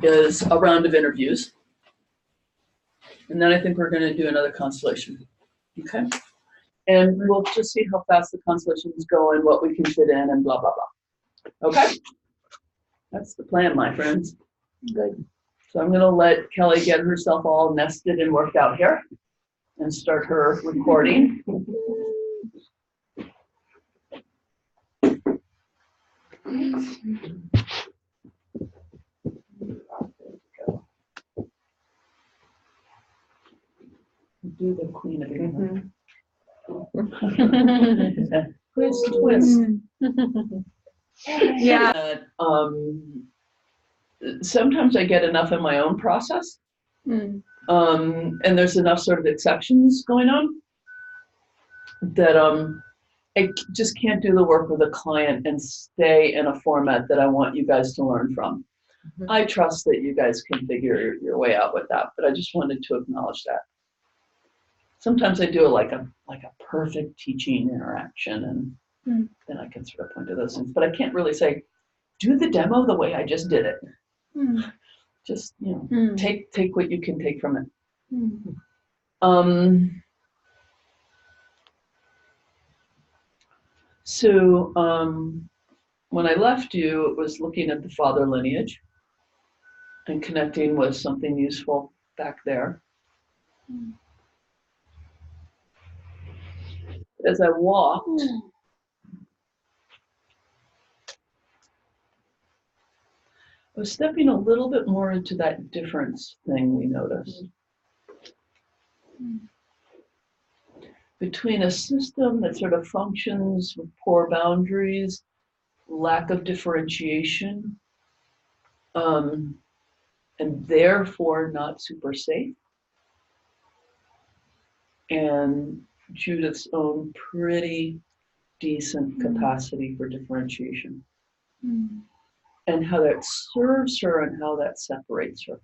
is a round of interviews. And then I think we're going to do another constellation. Okay? And we'll just see how fast the constellation is going, what we can fit in, and blah, blah, blah. Okay? That's the plan, my friends. Good. So I'm going to let Kelly get herself all nested and worked out here and start her recording. Do the queen again. Twist. Yeah. Sometimes I get enough in my own process, and there's enough sort of exceptions going on that I just can't do the work with a client and stay in a format that I want you guys to learn from. I trust that you guys can figure your way out with that, but I just wanted to acknowledge that. Sometimes I do it like a perfect teaching interaction, and then I can sort of point to those things. But I can't really say, do the demo the way I just did it. Just, take what you can take from it. So when I left you, it was looking at the father lineage and connecting with something useful back there. As I walked, I was stepping a little bit more into that difference thing we noticed. Between a system that sort of functions with poor boundaries, lack of differentiation, and therefore not super safe, and Judith's own pretty decent capacity for differentiation. And how that serves her and how that separates her.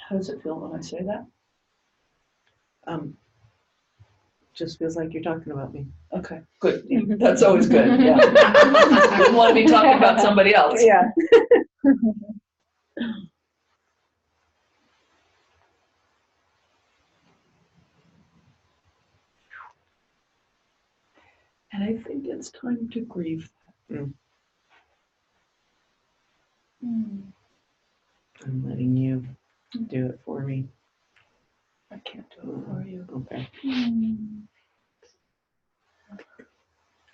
How does it feel when I say that? Just feels like you're talking about me. Okay, good. That's always good. Yeah. You don't want to be talking about somebody else. Yeah. And I think it's time to grieve that. I'm letting you do it for me. I can't do it for you. Okay.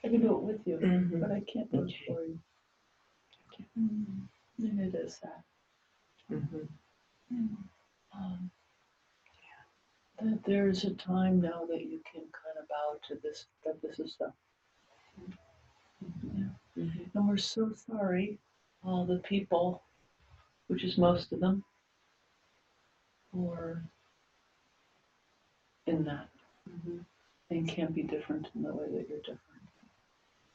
I can do it with you, but I can't do it for you. And it is that. That there's a time now that you can kind of bow to this, that this is stuff. And we're so sorry, all the people, which is most of them, who are in that and can't be different in the way that you're different.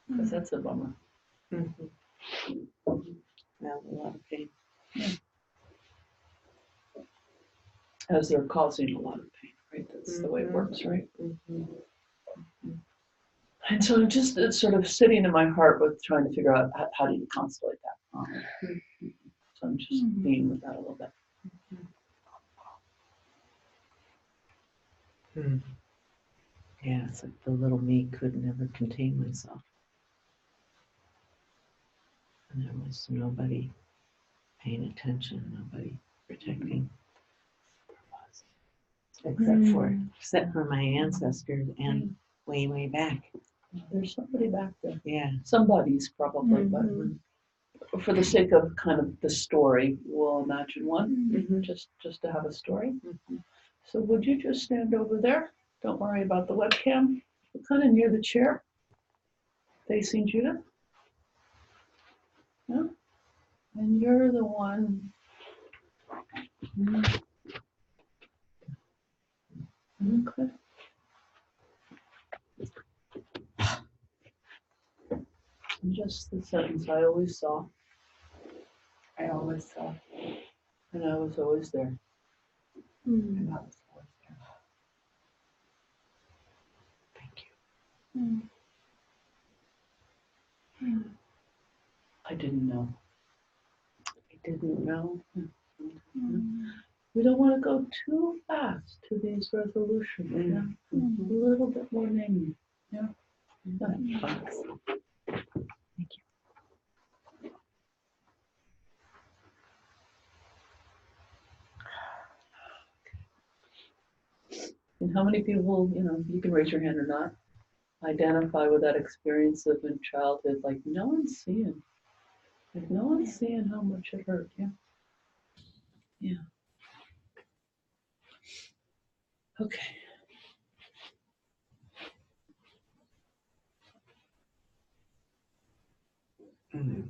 Because that's a bummer. Yeah, a lot of pain. As they're causing a lot of pain, right? That's the way it works, right? And so just it's sort of sitting in my heart with trying to figure out how do you constellate that. So I'm just being with that a little bit. Yeah, it's like the little me could never contain myself. And there was nobody paying attention, nobody protecting. Except for my ancestors and way, way back. There's somebody back there. Yeah. Somebody's probably, but for the sake of kind of the story, we'll imagine one, just to have a story. So would you just stand over there? Don't worry about the webcam. We're kind of near the chair, facing Judith. Yeah. And you're the one. Okay. Just the sentence I always saw. I always saw. And I was always there. And I was always there. Thank you. we don't want to go too fast to these resolutions. Yeah? A little bit more naming. Yeah. Thanks. Thank you. And how many people, you can raise your hand or not, identify with that experience of in childhood, like no one's seeing. Like no one's seeing how much it hurt. Yeah. Yeah. Okay. Mm-hmm.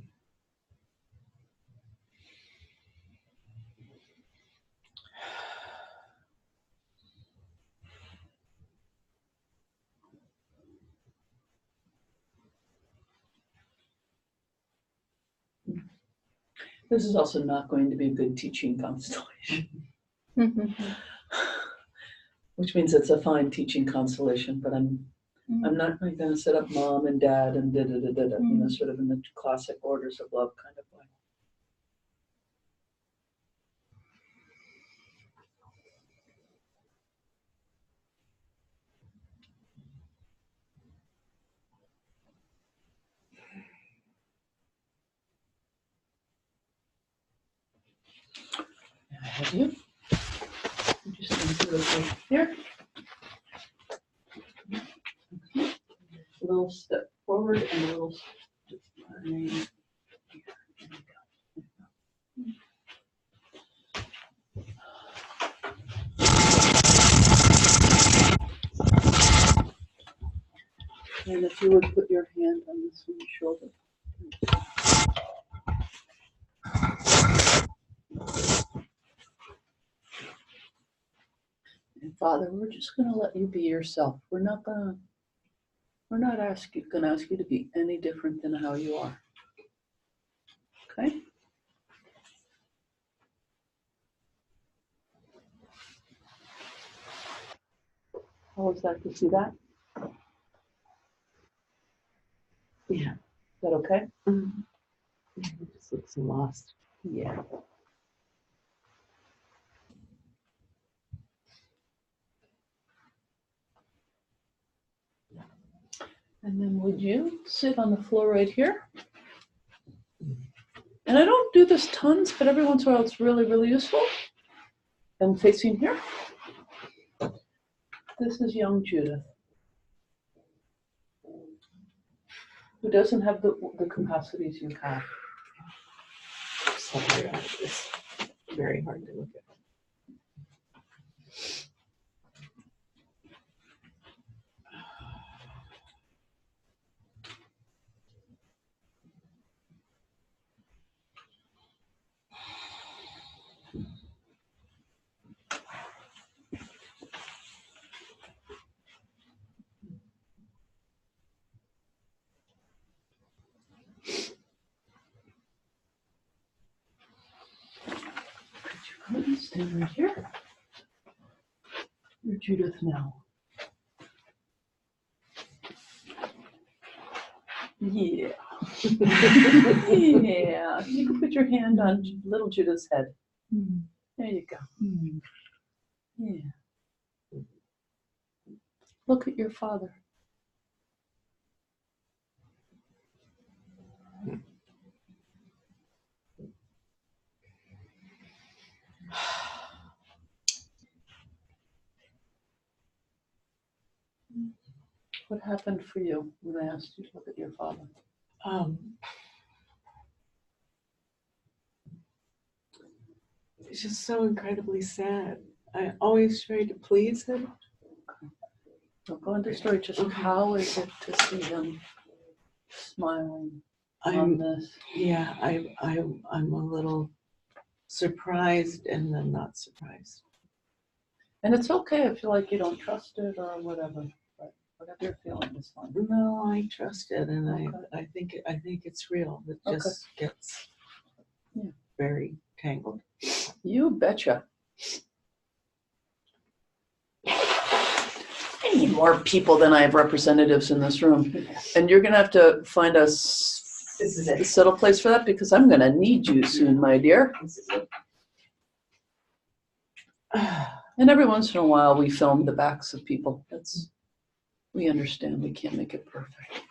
This is also not going to be a good teaching constellation. Which means it's a fine teaching constellation, but I'm not going to set up mom and dad and sort of in the classic orders of love kind of way. I have you. I'm just going to do it right here. A little step forward and a little step behind. And if you would put your hand on this one's shoulder. And Father, we're just going to let you be yourself. We're not going to ask you to be any different than how you are. Okay? How was that? Did you see that? Yeah. Is that okay? Mm-hmm. It just looks lost. Yeah. And then would you sit on the floor right here? And I don't do this tons, but every once in a while it's really, really useful. And facing here. This is young Judith, who doesn't have the capacities you have. Somewhere it's very hard to look at. Stand right here. You're Judith now. Yeah. Yeah. You can put your hand on little Judith's head. There you go. Yeah. Look at your father. What happened for you when I asked you to look at your father? It's just so incredibly sad. I always try to please him. Don't go into story. Just how is it to see him smiling on this? Yeah, I'm a little surprised and then not surprised. And it's okay if you like you don't trust it or whatever. But whatever you're feeling is fine. No, I trust it, and Okay. I think it's real. It just gets very tangled. You betcha. I need more people than I have representatives in this room. And you're going to have to find a settle place for that because I'm going to need you soon, my dear. And every once in a while, we film the backs of people. We understand we can't make it perfect.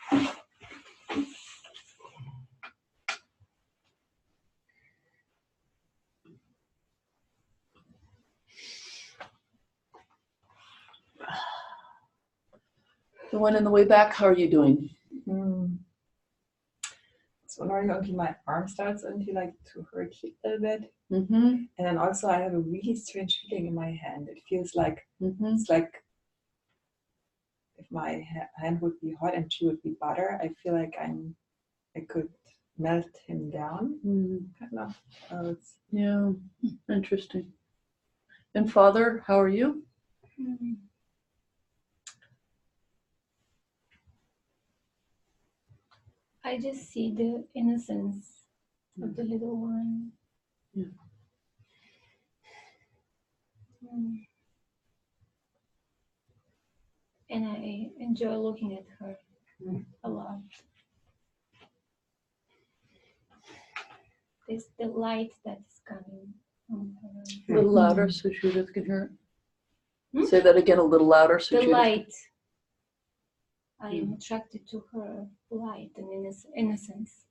The one on the way back, how are you doing? So only my arm starts until like to hurt a little bit. Mm-hmm. And then also I have a really strange feeling in my hand. It feels like it's like if my hand would be hot and she would be butter. I feel like I could melt him down. Kind of. Yeah, interesting. And Father, how are you? I just see the innocence of the little one. Yeah. And I enjoy looking at her a lot. There's the light that's coming from her. A little louder so Judith can hear it. Say that again a little louder so The Judith light. I am attracted to her light and innocence.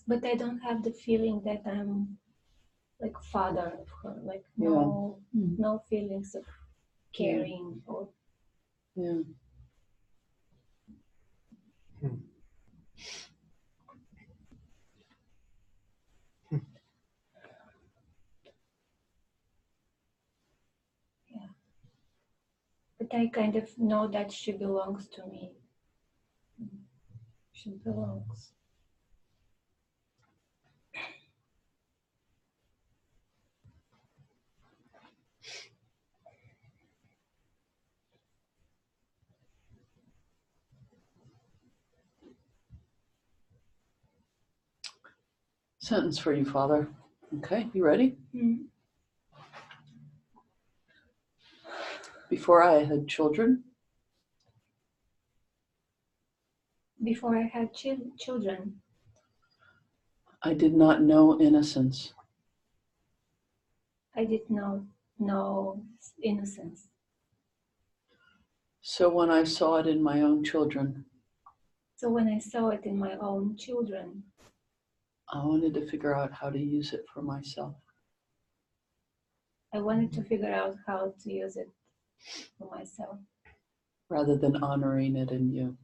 But I don't have the feeling that I'm like father of her, like no feelings of caring or Yeah. But I kind of know that she belongs to me. She belongs. Sentence for you, Father. Okay, you ready? Before I had children. Before I had children. I did not know innocence. I did not know innocence. So when I saw it in my own children. So when I saw it in my own children. I wanted to figure out how to use it for myself. I wanted to figure out how to use it for myself. Rather than honoring it in you.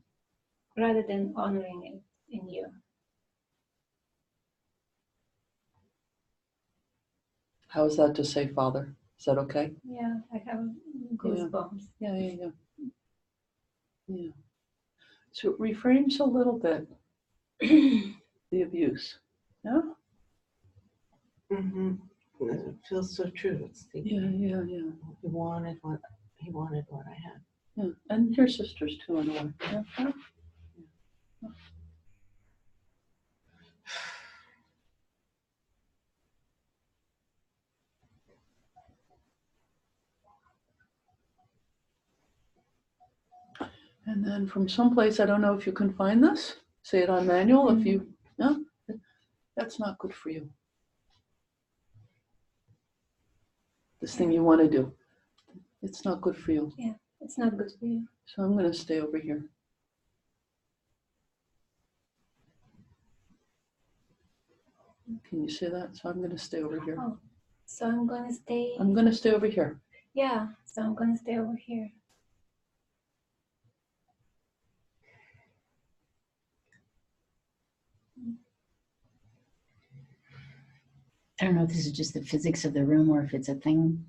Rather than honoring it in you. How is that to say, Father? Is that okay? Yeah, I have goosebumps. Yeah. So it reframes a little bit the abuse. Yeah? It feels so true. It's Yeah. He wanted what I had. Yeah, and your sisters too, in a way. Yeah. And then from someplace, I don't know if you can find this. Say it on manual. If you, no, that's not good for you. This thing you want to do, it's not good for you. Yeah, it's not good for you. So I'm going to stay over here. Can you say that? So I'm going to stay over here. Oh, so I'm going to stay. I'm going to stay over here. Yeah, so I'm going to stay over here. I don't know if this is just the physics of the room or if it's a thing,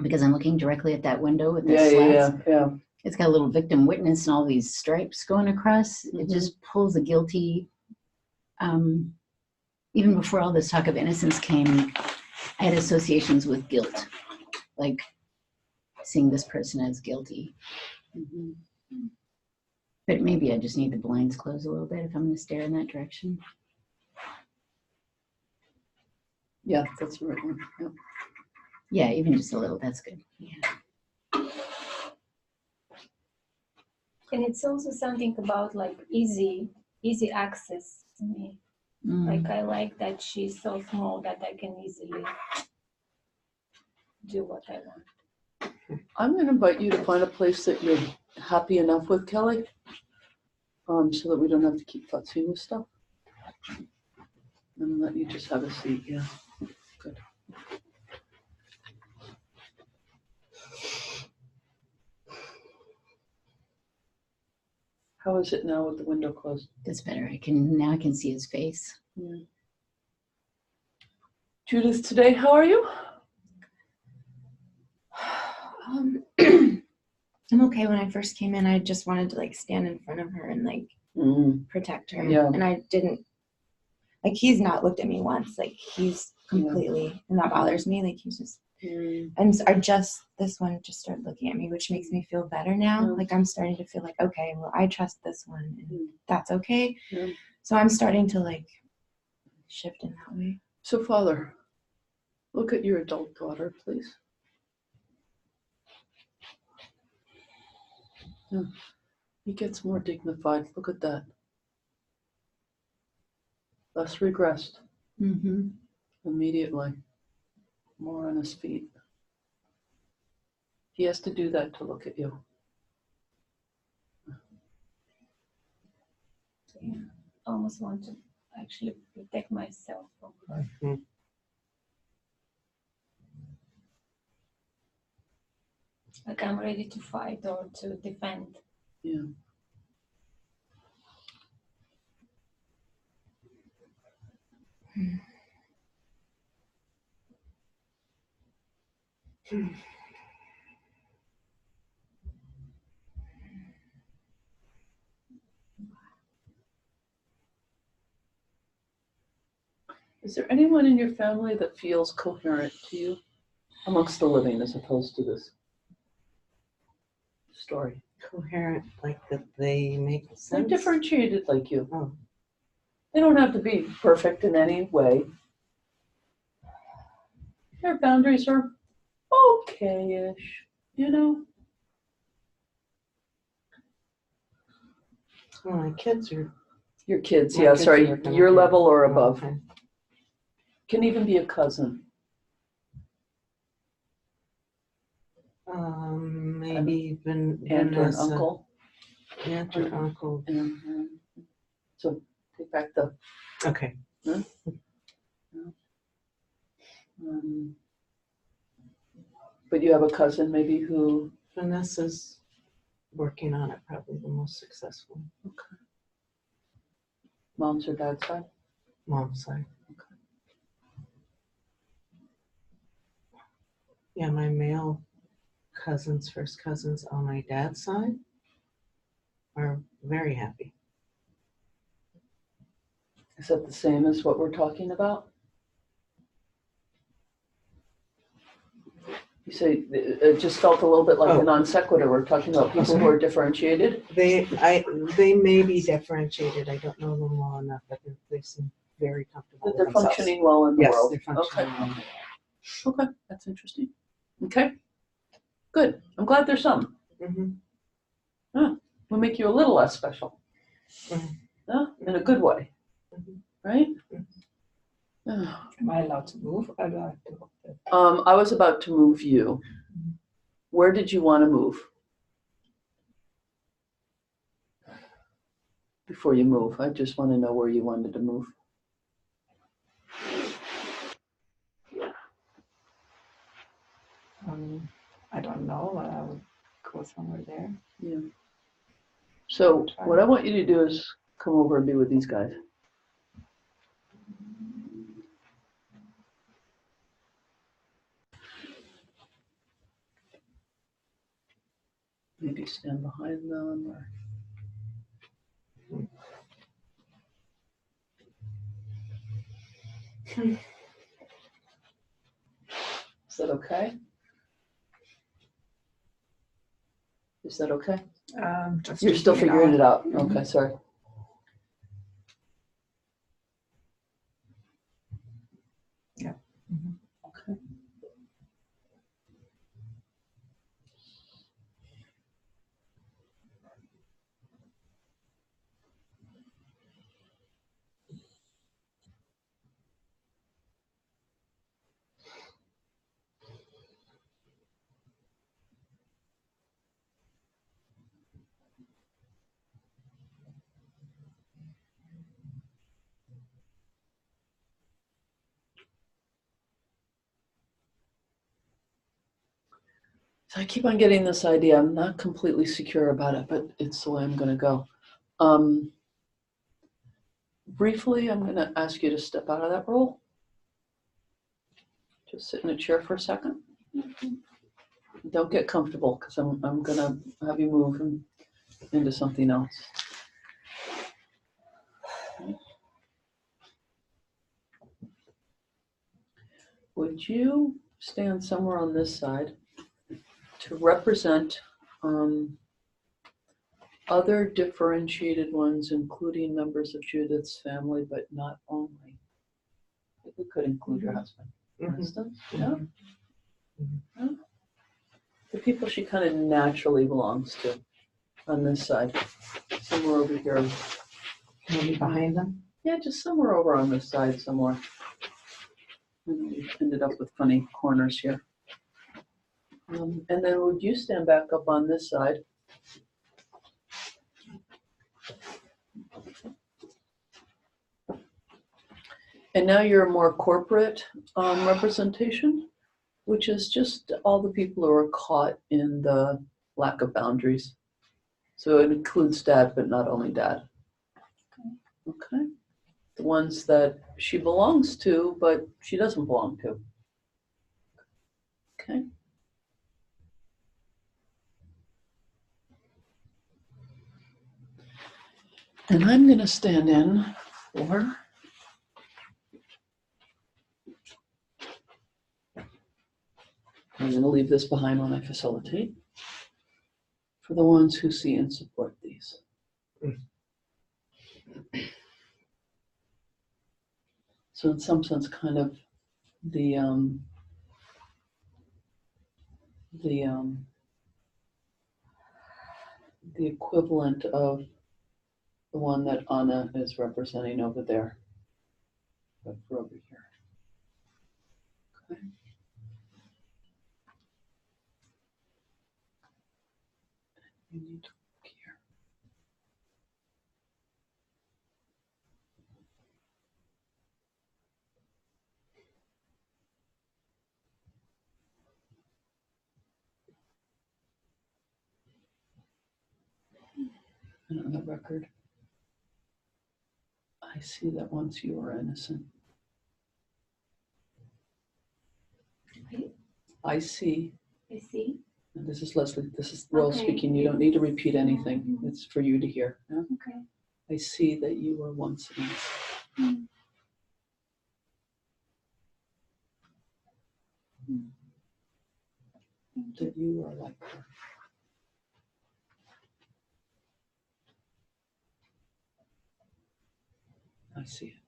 because I'm looking directly at that window with the slats. Yeah. It's got a little victim witness and all these stripes going across. It just pulls a guilty. Even before all this talk of innocence came, I had associations with guilt, like seeing this person as guilty. But maybe I just need the blinds closed a little bit if I'm going to stare in that direction. Yeah, that's the right one. Yeah. Yeah, even just a little, that's good. Yeah. And it's also something about like easy easy access to me. Mm. Like I like that she's so small that I can easily do what I want. I'm going to invite you to find a place that you're happy enough with, Kelly, so that we don't have to keep futzing with stuff. And let you just have a seat. Yeah, good. How is it now with the window closed? That's better. I can see his face. Yeah. Judith, today, how are you? I'm okay. When I first came in, I just wanted to like stand in front of her and like protect her. Yeah. And I didn't, like, he's not looked at me once. Like, he's completely, and that bothers me. Like, he's just, and this one just started looking at me, which makes me feel better now. Yeah. Like, I'm starting to feel like, okay, well, I trust this one and that's okay. Yeah. So I'm starting to like shift in that way. So, Father, look at your adult daughter, please. Yeah. He gets more dignified. Look at that. Less regressed. Immediately. More on his feet. He has to do that to look at you. Yeah. I almost want to actually protect myself from her. Like I'm ready to fight or to defend. Yeah. Is there anyone in your family that feels coherent to you amongst the living as opposed to this story? Coherent, like that they make They're sense. differentiated like you. Oh. They don't have to be perfect in any way. Their boundaries are okay-ish, you know? Well, my kids are. Your kids, My yeah, kids sorry, are kind of your good. level or Oh, above. okay. Can even be a cousin. Maybe even Aunt or an Vanessa. uncle. Aunt or uncle. So take back the. Okay. But you have a cousin maybe who. Vanessa's working on it, probably the most successful. Okay. Mom's or dad's side? Mom's side. Okay. Yeah, my male cousins, first cousins on my dad's side are very happy. Is that the same as what we're talking about? You say it just felt a little bit like a non sequitur. We're talking about people who are differentiated. They may be differentiated. I don't know them well enough, but they seem very comfortable. That they're with themselves. functioning well in the Yes, world. they're functioning well. Okay, that's interesting. Okay, good. I'm glad there's some. Will make you a little less special. In a good way, right? Am I allowed to move? Or do I have to hold it? I was about to move you. Where did you want to move? Before you move, I just want to know where you wanted to move. I don't know. I would go somewhere there. Yeah. So what I want you to do is come over and be with these guys. Maybe stand behind them or. Is that okay? Is that okay? Just You're still figuring it out. Mhm. Okay, sorry. Yeah. Okay. So I keep on getting this idea. I'm not completely secure about it, but it's the way I'm going to go. Briefly, I'm going to ask you to step out of that role. Just sit in a chair for a second. Don't get comfortable because I'm going to have you move into something else. Would you stand somewhere on this side to represent other differentiated ones, including members of Judith's family, but not only? We could include your husband, for instance. Yeah? Yeah. The people she kind of naturally belongs to on this side. Somewhere over here. Maybe behind them. Yeah, just somewhere over on this side somewhere. We've ended up with funny corners here. And then would you stand back up on this side? And now you're a more corporate representation, which is just all the people who are caught in the lack of boundaries. So it includes dad, but not only dad. Okay. The ones that she belongs to, but she doesn't belong to. Okay. And I'm going to stand in for I'm going to leave this behind when I facilitate for the ones who see and support these. So in some sense, kind of the equivalent of the one that Anna is representing over there, but for over here. Okay. You need to look here. And on the record, I see that once you were innocent. I see. I see. And this is Leslie. This is Rose Okay. speaking. You don't need to repeat anything. It's for you to hear. Yeah? Okay. I see that you were once innocent. That you are like her. I see it.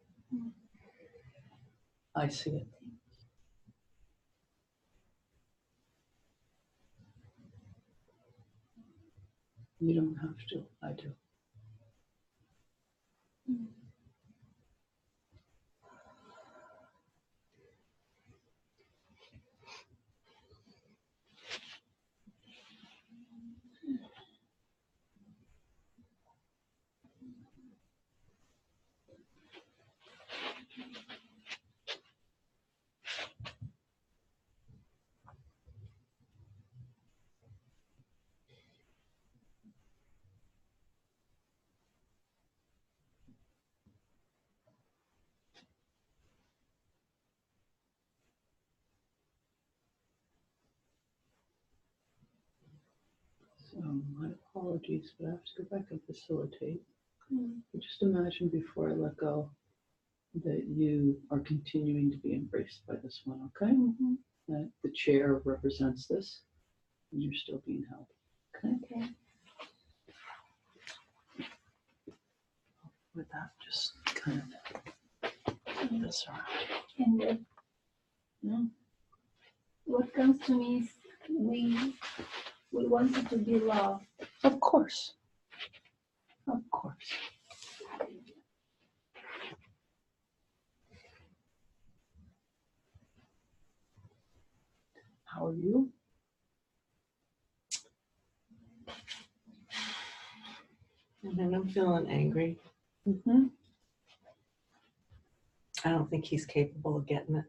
I see it. You don't have to. I do. So my apologies, but I have to go back and facilitate. But just imagine before I let go that you are continuing to be embraced by this one, okay? That the chair represents this, and you're still being held, okay? Okay. With that, just kind of put this around. And what comes to me is we wanted to be loved. Of course. Of course. How are you? And then I'm feeling angry. I don't think he's capable of getting it.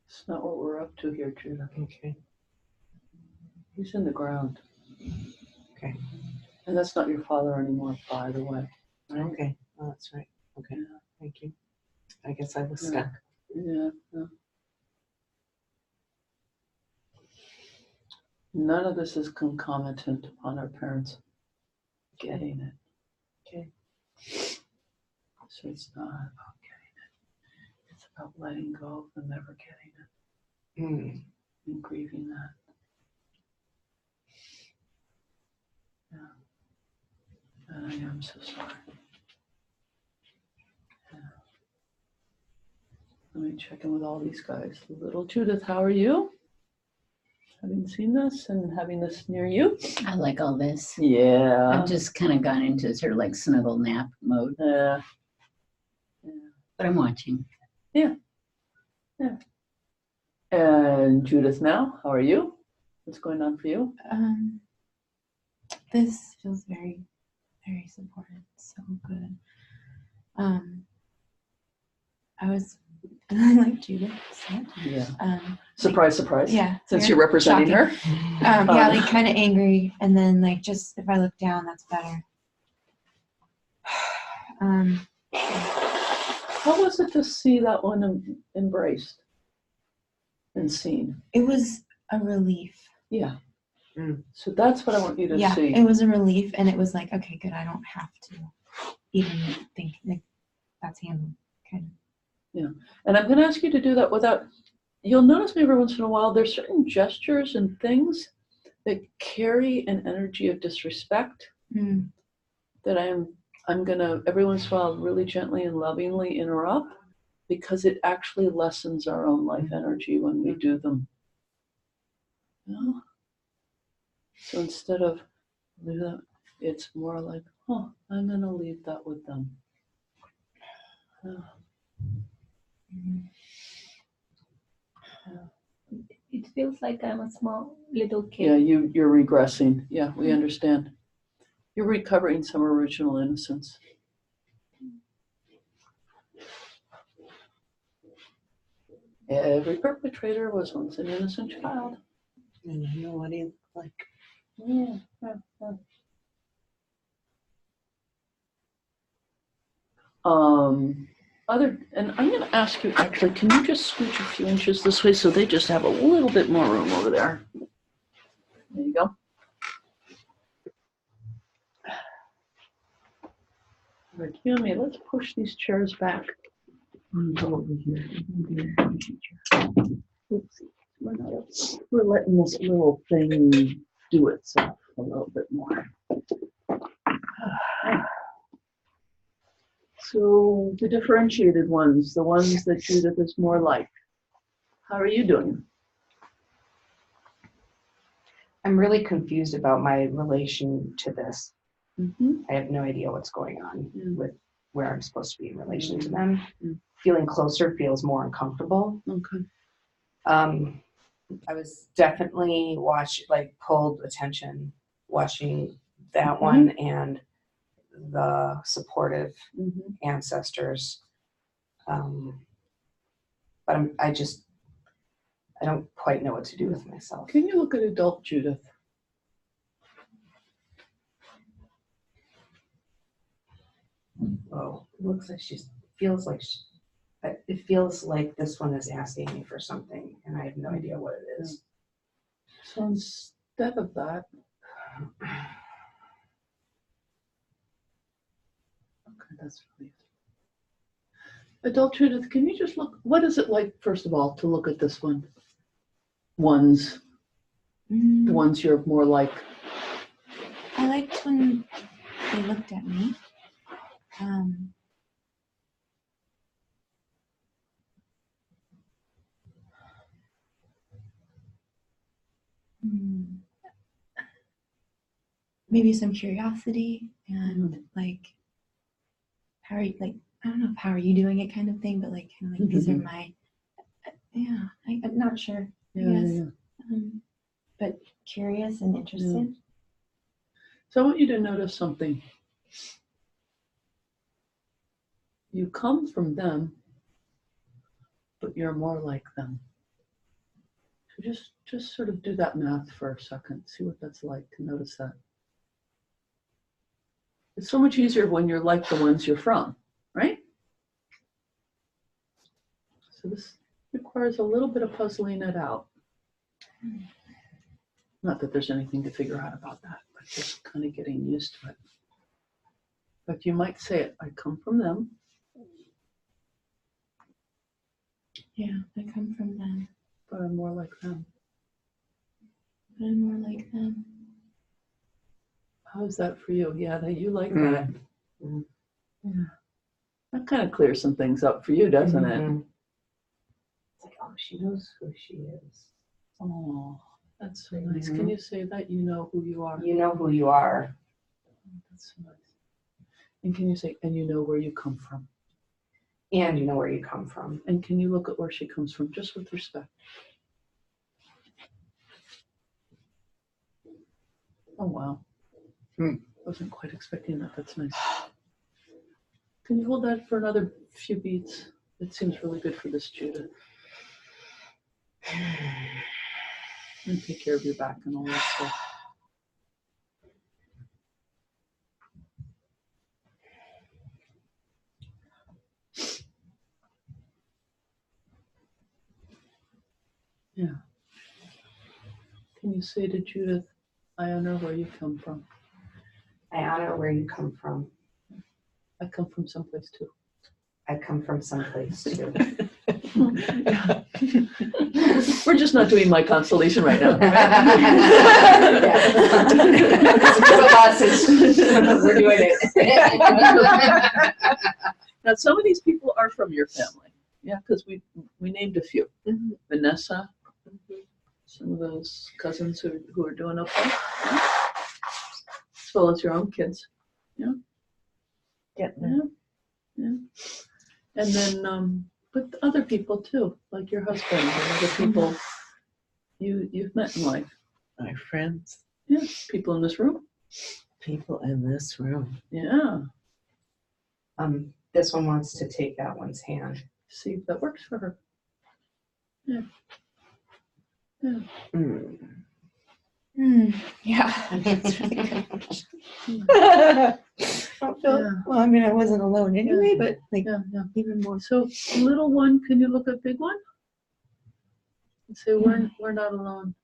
It's not what we're up to here, Judah. Okay. He's in the ground. Okay. And that's not your father anymore, by the way. Right? Okay. Oh, that's right. Okay. Yeah. Thank you. I guess I was Yeah. stuck. Yeah. Yeah. None of this is concomitant upon our parents getting it. Okay. So it's not about getting it. It's about letting go of them never getting it Mm. and grieving that. Yeah. And I am so sorry. Yeah. Let me check in with all these guys. Little Judith, how are you? Having seen this and having this near you? I like all this. Yeah. I've just kind of gone into sort of like snuggle nap mode, Yeah. but I'm watching. Yeah. Yeah. And Judith now, how are you? What's going on for you? This feels very, very supportive. So good. I was like Judith said. Yeah. Like, Surprise. yeah. Since very you're representing shocking. her. Yeah, like kind of angry, and then like just if I look down, that's better. How was it to see that one embraced and seen? It was a relief. Yeah. Mm. So that's what I want you to Yeah, see. it was a relief, and it was like, okay, good. I don't have to even think like that's handled. Kind of. Yeah. And I'm going to ask you to do that without, you'll notice me every once in a while, there's certain gestures and things that carry an energy of disrespect that I'm going to every once in a while really gently and lovingly interrupt, because it actually lessens our own life energy when we do them. You know? So instead of leave that, it's more like, oh, I'm going to leave that with them. It feels like I'm a small little kid. Yeah, you're regressing. Yeah, we understand. You're recovering some original innocence. Every perpetrator was once an innocent child. And I know what he looked like. Yeah. And I'm going to ask you, actually, can you just scooch a few inches this way so they just have a little bit more room over there? There you go. All right, you and me, let's push these chairs back. Go over here. Oopsie. We're letting this little thing do itself a little bit more. So the differentiated ones, the ones that Judith is more like, how are you doing? I'm really confused about my relation to this. Mm-hmm. I have no idea what's going on with where I'm supposed to be in relation to them. Mm. Feeling closer feels more uncomfortable. Okay. I was definitely pulled attention watching that one and the supportive ancestors. But I don't quite know what to do with myself. Can you look at adult Judith? Oh, it looks like it feels like this one is asking me for something, and I have no idea what it is. So instead of that, okay, that's relief. Adult Judith, can you just look, what is it like, first of all, to look at this one? The ones you're more like. I liked when they looked at me. Maybe some curiosity and like, how are you, like, I don't know, how are you doing it kind of thing, but like kind of like these are my, I'm not sure, I guess. But curious and interested. So I want you to notice something. You come from them, but you're more like them. So Just sort of do that math for a second. See what that's like to notice that. It's so much easier when you're like the ones you're from, right? So this requires a little bit of puzzling it out. Not that there's anything to figure out about that, but just kind of getting used to it. But you might say it, I come from them. Yeah, I come from them. But I'm more like them. But I'm more like them. How's that for you? Yeah, that you like that. Mm. Yeah. That kind of clears some things up for you, doesn't it? It's like, oh, she knows who she is. Oh, that's so nice. Can you say that? You know who you are. You know who you are. That's so nice. And can you say, and you know where you come from? And you know where you come from. And can you look at where she comes from, just with respect? Oh, wow. Wasn't quite expecting that. That's nice. Can you hold that for another few beats? It seems really good for this, Judith. And take care of your back and all that stuff. Yeah. Can you say to Judith, I honor where you come from. I honor where you come from. I come from someplace too. I come from someplace too. Yeah. We're just not doing my constellation right now. We're doing it. Now, some of these people are from your family. Yeah, because we named a few. Vanessa, some of those cousins who are doing okay. Yeah. As well as your own kids. Yeah. Yeah. Yeah. And then, but other people too, like your husband and other people you've met in life. My friends, Yeah, people in this room. people in this room. Yeah. This one wants to take that one's hand. See if that works for her. Yeah. Yeah. Yeah. That's really good. I don't feel, Yeah. well, I mean, I wasn't alone anyway, but like Yeah, yeah. even more. So little one, can you look at big one? And say we're not alone.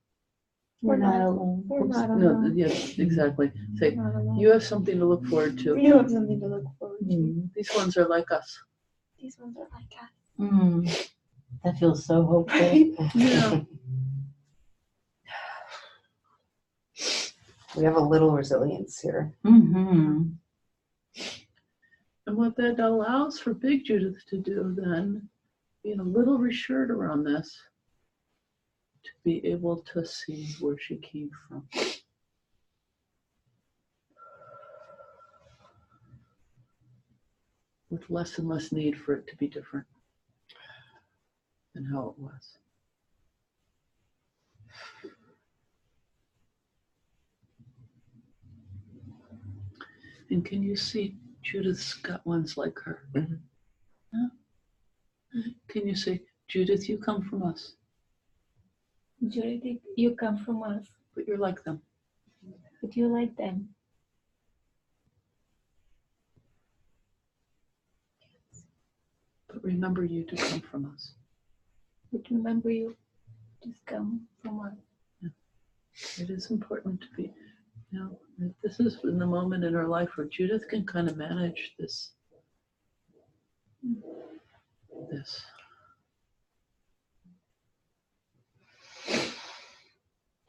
We're not alone. We're not No, alone. yes, exactly. Say We're not alone. you have something to look forward to. You have something to look forward to. These ones are like us. These ones are like us. That feels so hopeful. Right? Yeah. We have a little resilience here. Mm-hmm. And what that allows for Big Judith to do then, being a little reassured around this, to be able to see where she came from. With less and less need for it to be different than how it was. And can you see Judith's got ones like her? Mm-hmm. Yeah? Can you say, Judith, you come from us, Judith, you come from us, but you're like them. but you like them. But remember, you do come from us. But remember, you just come from us. It is important to be, this is in the moment in her life where Judith can kind of manage this.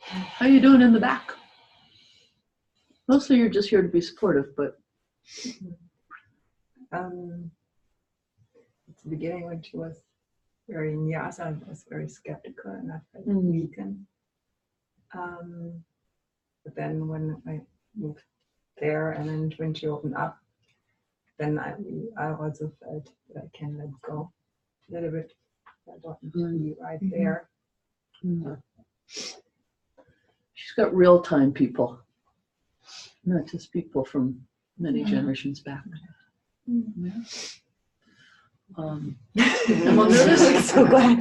How you doing in the back? Mostly you're just here to be supportive, but. At the beginning, when she was very nyasa, I was very skeptical and I felt weakened. But then when I moved there and then when she opened up, then I also felt that I can let go a little bit. I don't need to be right there. She's got real-time people, not just people from many generations back. Yeah. Well, notice So glad.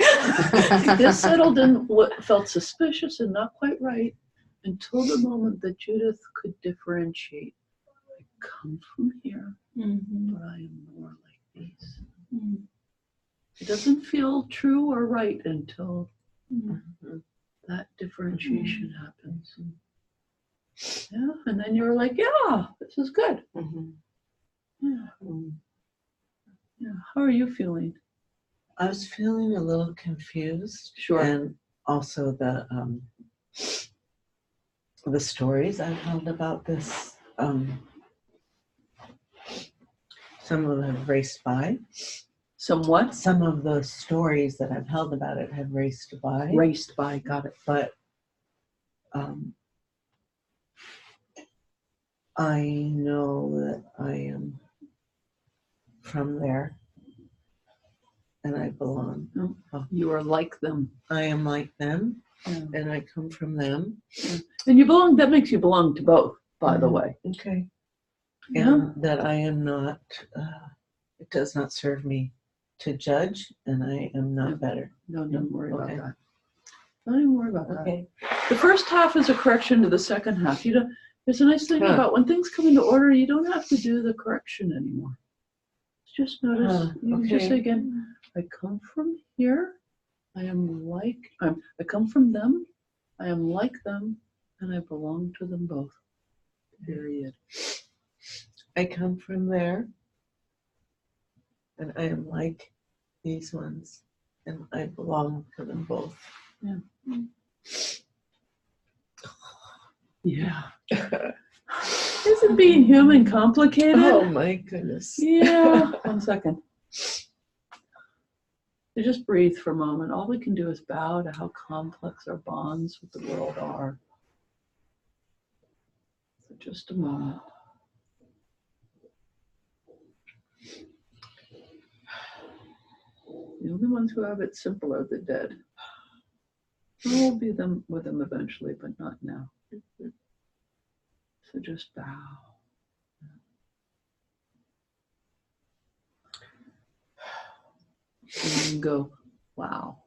this settled in what felt suspicious and not quite right until the moment that Judith could differentiate. I come from here, but I am more like these. It doesn't feel true or right until that differentiation happens. Yeah, and then you're like, yeah, this is good. Yeah. Yeah. How are you feeling? I was feeling a little confused. Sure. And also the stories I've heard about this, some of them have raced by. Somewhat? Some of the stories that I've held about it have raced by. Raced by, got it. But I know that I am from there and I belong. You are like them. I am like them and I come from them. And you belong, that makes you belong to both, by the way. Okay. Yeah. And that I am not, it does not serve me to judge, and I am not better. No, don't worry about Okay. that. Don't even worry about Okay. that. The first half is a correction to the second half. You don't, there's a nice thing Huh. about when things come into order, you don't have to do the correction anymore. Just notice, you can just say again, I come from here, I come from them, I am like them, and I belong to them both. Period. I come from there, and I am like these ones, and I belong to them both. Yeah. Isn't being human complicated? Oh my goodness. Yeah. 1 second. So just breathe for a moment. All we can do is bow to how complex our bonds with the world are. For just a moment. The only ones who have it simple are the dead. We'll be with them eventually, but not now. So just bow. And go, wow.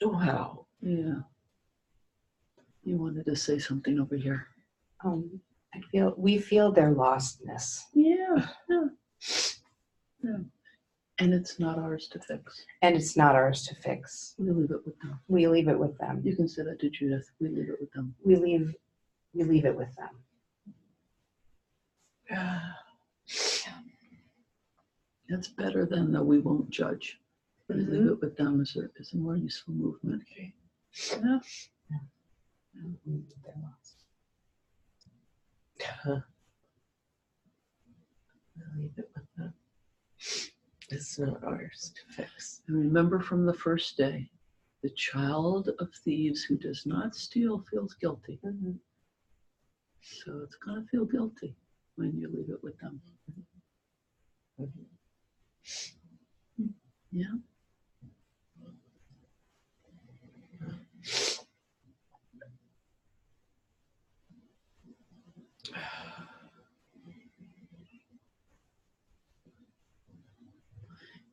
Wow. Yeah. You wanted to say something over here. We feel their lostness. Yeah. And it's not ours to fix. And it's not ours to fix. We leave it with them. We leave it with them. You can say that to Judith. We leave it with them. We leave it with them. That's better than the we won't judge. We leave it with them is a more useful movement. Okay. Yeah. They're lost. I leave it with them. It's not ours to fix. And remember from the first day, the child of thieves who does not steal feels guilty. So it's going to feel guilty when you leave it with them. Yeah.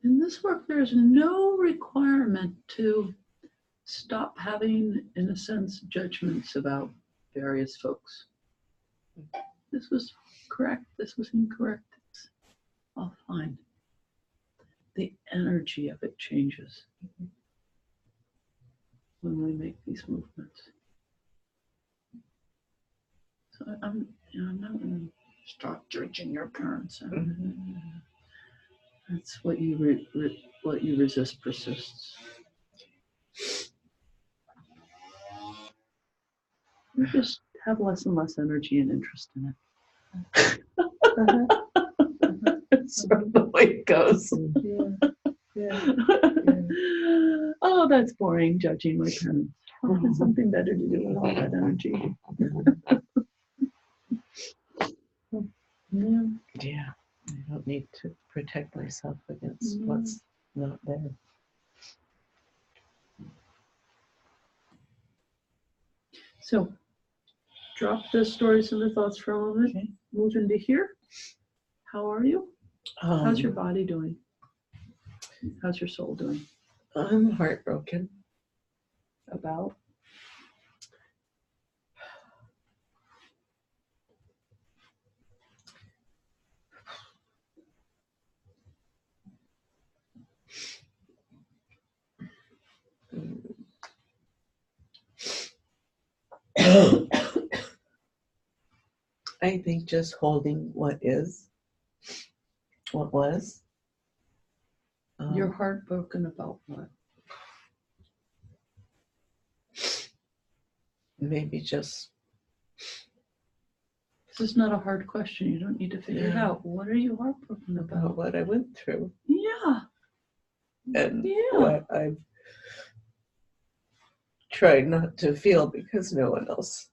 In this work, there's no requirement to stop having, in a sense, judgments about various folks. This was correct, this was incorrect. It's all fine. The energy of it changes when we make these movements. So I'm not going to stop judging your parents. That's what you what you resist persists. You just have less and less energy and interest in it. It's sort of the way it goes. Oh, that's boring, judging my parents. Oh, there's something better to do with all that energy. Yeah. I don't need to protect myself against what's not there. So drop the stories and the thoughts for a moment. Okay. Move into here. How are you? How's your body doing? How's your soul doing? I'm heartbroken. About? I think just holding what is, what was. You're heartbroken about what? Maybe just. This is not a hard question. You don't need to figure it out. What are you heartbroken about? What I went through. Yeah. And Yeah. what I've tried not to feel because no one else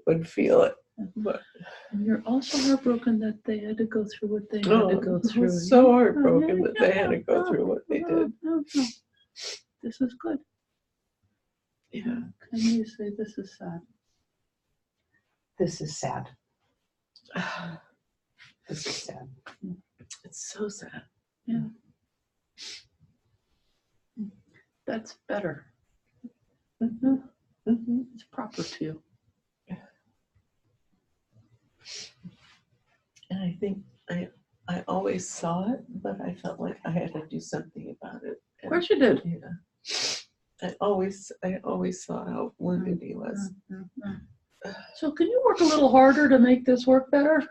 would feel it. But And you're also heartbroken that they had to go through what they had to go I through. was so heartbroken that they had to go through what they did. No. This is good. Yeah. Can you say this is sad? This is sad. This is sad. It's so sad. Yeah. That's better. It's proper to you. And I think I always saw it, but I felt like I had to do something about it. Of course you did. Yeah. I always saw how wounded he was. So can you work a little harder to make this work better?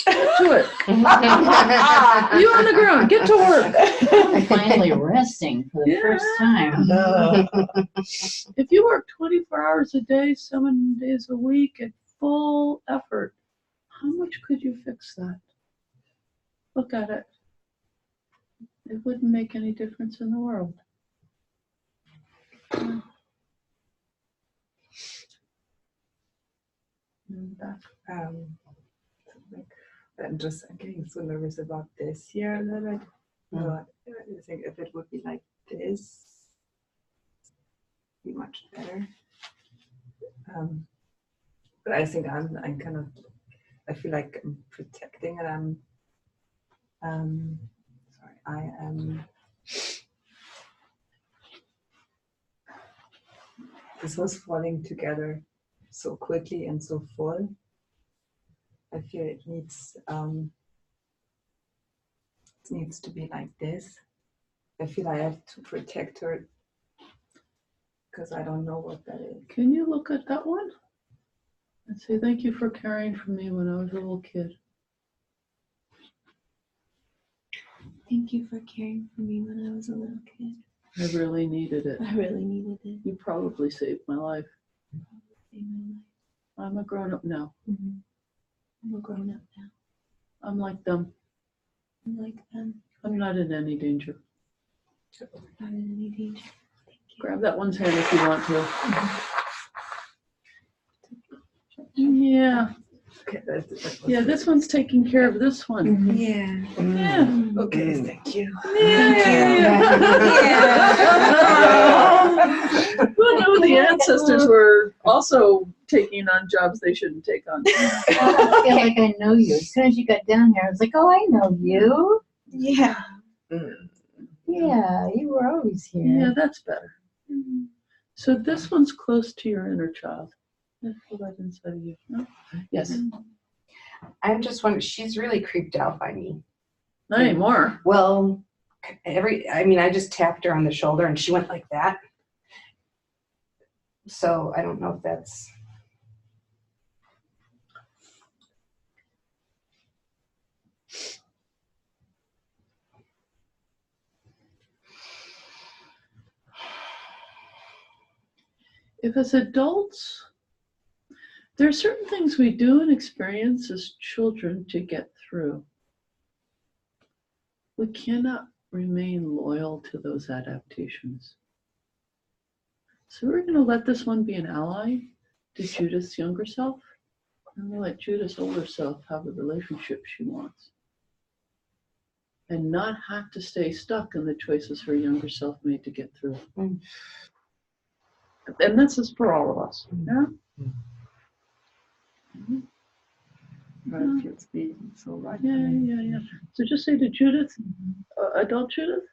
Get to it. You on the ground. Get to work. I'm finally resting for the first time. If you work 24 hours a day, 7 days a week at full effort, how much could you fix that? Look at it. It wouldn't make any difference in the world. I'm just getting so nervous about this year that I think if it would be like this, it'd be much better. But I think I'm kind of, I feel like I'm protecting, and I am. This was falling together so quickly and so full. I feel it needs to be like this. I feel I have to protect her because I don't know what that is. Can you look at that one and say, thank you for caring for me when I was a little kid? Thank you for caring for me when I was a little kid. I really needed it. I really needed it. You probably saved my life. Saved my life. I'm a grown-up now. Mm-hmm. I'm a grown up now. I'm like them. I'm like them. I'm not in any danger. Not in any danger. Thank you. Grab that one's hand if you want to. Yeah. Okay, Yeah, this one's taking care of this one. Yeah. Yeah. Okay, thank you. Well, no, the ancestors were also taking on jobs they shouldn't take on. I feel like I know you. As soon as you got down here, I was like, oh, I know you. Yeah. Yeah, you were always here. Yeah, that's better. So this one's close to your inner child. Let's put that inside of you. No? Yes. I'm just wondering, she's really creeped out by me. Not anymore. Well, I just tapped her on the shoulder and she went like that. So I don't know if that's. If as adults, there are certain things we do and experience as children to get through. We cannot remain loyal to those adaptations. So we're going to let this one be an ally to Judith's younger self, and we'll let Judith's older self have the relationship she wants, and not have to stay stuck in the choices her younger self made to get through. And this is for all of us. Yeah? Right, feels being so right. Yeah. So just say to Judith, adult Judith,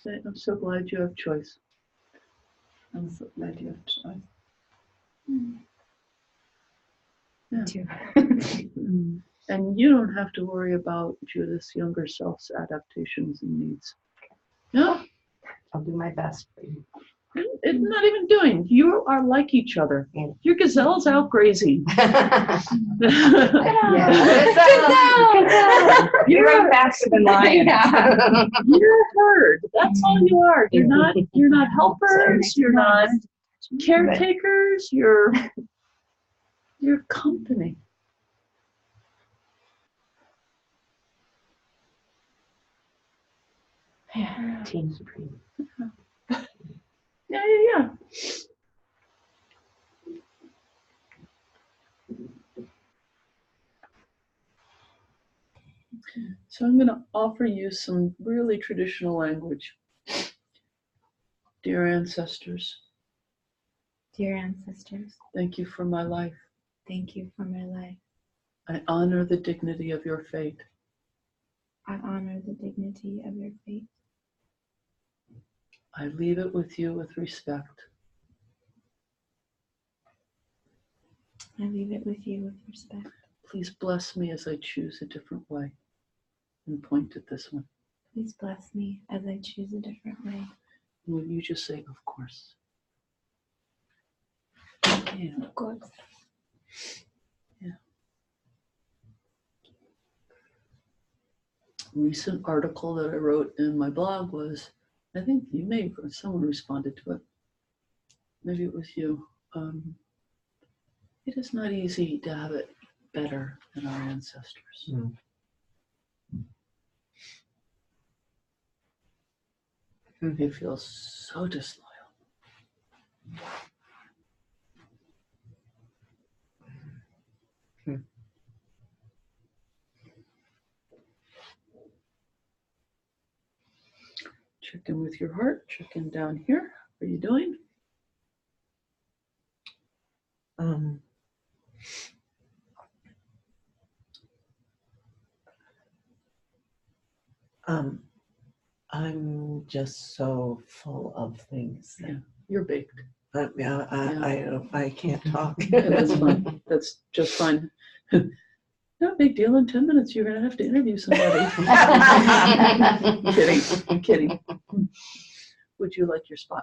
I'm so glad you have choice. I'm so glad you have choice. Yeah. Too. And you don't have to worry about Judith's younger self's adaptations and needs. No, I'll do my best for you. it's not even doing. You are like each other. Yeah. Your gazelle's out grazing. You're right faster than lions. You're a herd. That's all you are. You're not helpers. You're not caretakers. You're company. Team Supreme. Yeah. So I'm going to offer you some really traditional language. Dear ancestors, Dear ancestors, thank you for my life. thank you for my life. I honor the dignity of your fate. I honor the dignity of your fate. I leave it with you with respect. I leave it with you with respect. Please bless me as I choose a different way. And point at this one. Please bless me as I choose a different way. Will you just say, of course? Yeah. Of course. Recent article that I wrote in my blog was, I think someone responded to it. Maybe it was you. It is not easy to have it better than our ancestors. Mm. It feels so disloyal. Check in with your heart. Check in down here. How are you doing? I'm just so full of things. Yeah, you're baked. I can't talk. Yeah, that's fine. That's just fine. No big deal. In 10 minutes, you're going to have to interview somebody. I'm kidding. Would you like your spot?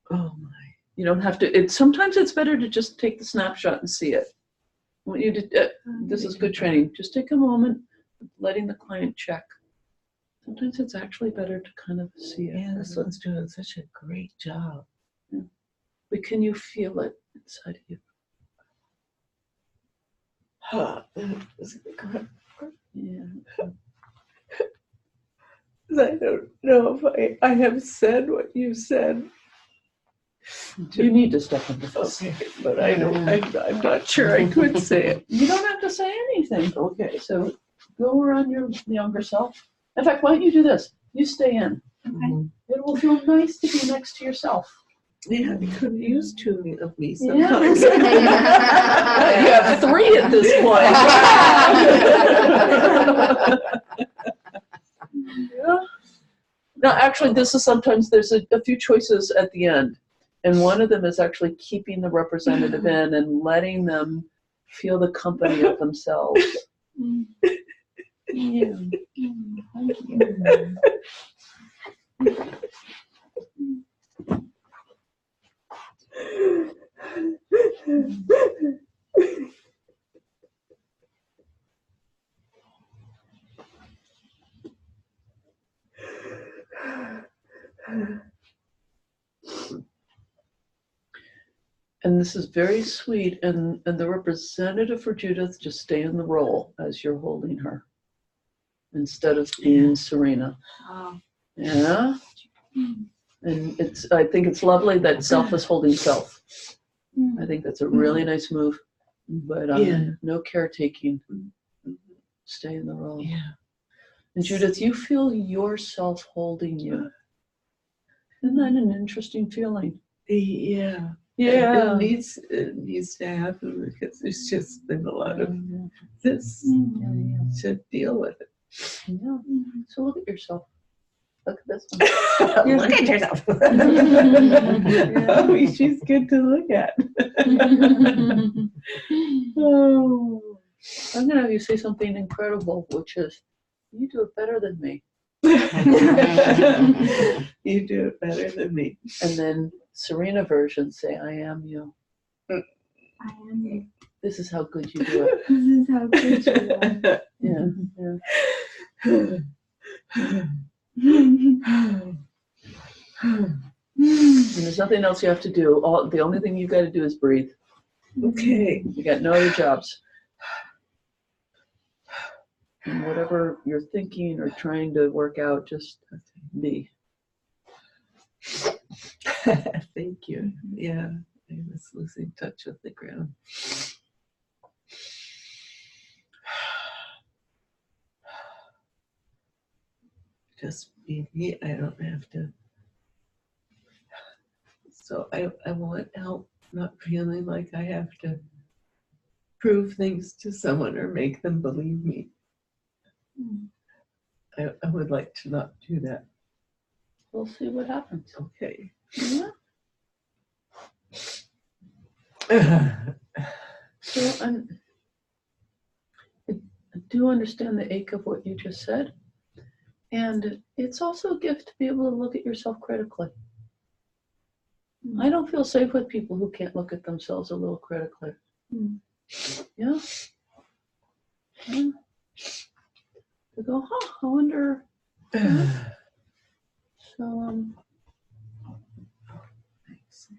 Oh my. You don't have to. Sometimes it's better to just take the snapshot and see it. I want you to, this is good training. Just take a moment, letting the client check. Sometimes it's actually better to kind of see it. Yeah, this one's doing such a great job. Yeah. But can you feel it inside of you? Yeah. I don't know if I have said what you said. You need to step into this. Okay, but I'm not sure I could say it. You don't have to say anything. Okay, so go around your younger self. In fact, why don't you do this? You stay in. Okay. It will feel nice to be next to yourself. Yeah, you could use two of me Yeah. sometimes. You have 3 at this point. Yeah. Now, actually, this is sometimes there's a few choices at the end. And one of them is actually keeping the representative in and letting them feel the company of themselves. Yeah. Thank you. And this is very sweet. And the representative for Judith, just stay in the role as you're holding her instead of being Serena. Yeah. And I think it's lovely that self is holding self. I think that's a really nice move. But no caretaking. Stay in the role. Yeah. And Judith, you feel yourself holding you. Isn't that an interesting feeling? Yeah. Yeah. It needs to happen because there's just been a lot of this to deal with it. Yeah. So look at yourself Look at this one. Look at yourself. Yeah, she's good to look at. Oh, I'm gonna have you say something incredible, which is, you do it better than me. You do it better than me. And then Serena version, say, I am you. I am you. This is how good you do it. This is how good you are. Yeah. And there's nothing else you have to do. The only thing you got to do is breathe. Okay. You got no other jobs. And whatever you're thinking or trying to work out, just be. Thank you. Yeah, I was losing touch with the ground. Just be me. I don't have to. So I want help, not feeling like I have to prove things to someone or make them believe me. I would like to not do that. We'll see what happens. Okay. Yeah. So I do understand the ache of what you just said. And it's also a gift to be able to look at yourself critically. I don't feel safe with people who can't look at themselves a little critically. Yeah. To go, I wonder. So, Thanks.